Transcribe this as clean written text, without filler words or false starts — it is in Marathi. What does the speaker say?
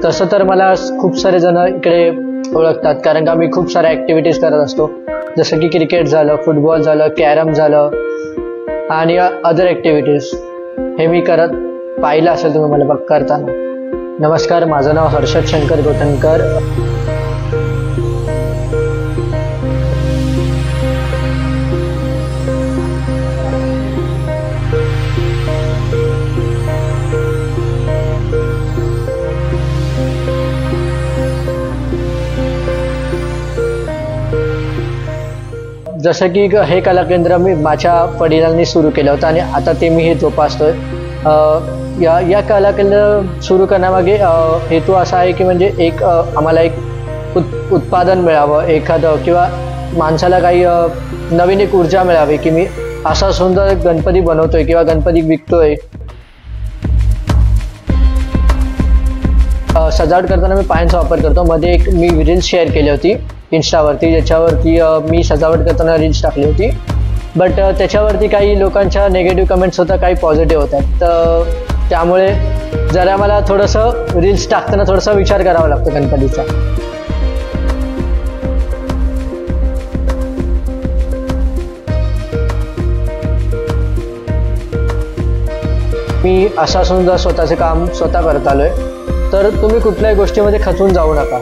तसं तर मला खूप सारे जण इकडे ओळखतात, कारण का मी खूप साऱ्या ॲक्टिव्हिटीज करत असतो, जसं की क्रिकेट झालं, फुटबॉल झालं, कॅरम झालं आणि अदर ॲक्टिव्हिटीज हे मी पाहिलं असेल तुम्ही मला करताना. नमस्कार, माझं नाव हर्षद शंकर गोटनकर. जसं की हे कला केंद्र मी माझ्या वडिलांनी सुरू केलं होतं आणि आता ते मी हे जोपासतोय. या कला केंद्र सुरू करण्यामागे हेतू असा आहे की म्हणजे आम्हाला एक उत्पादन मिळावं एखादं, किंवा माणसाला काही नवीन एक ऊर्जा मिळावी की मी असा सुंदर गणपती बनवतोय किंवा गणपती विकतोय. सजावट करताना मी पायांचा वापर करतो. मध्ये एक मी रील्स शेअर केली होती इन्स्टावरती, ज्याच्यावरती मी सजावट करताना रील्स टाकली होती. बट त्याच्यावरती काही लोकांच्या नेगेटिव्ह कमेंट्स होत्या, काही पॉझिटिव्ह होत्या. तर त्यामुळे जरा मला थोडंसं रील्स टाकताना थोडासा विचार करावा लागतो गणपतीचा. मी असा सुद्धा स्वतःचे काम स्वतः करत आलोय. तर तुम्ही कुठल्याही गोष्टीमध्ये खचून जाऊ नका.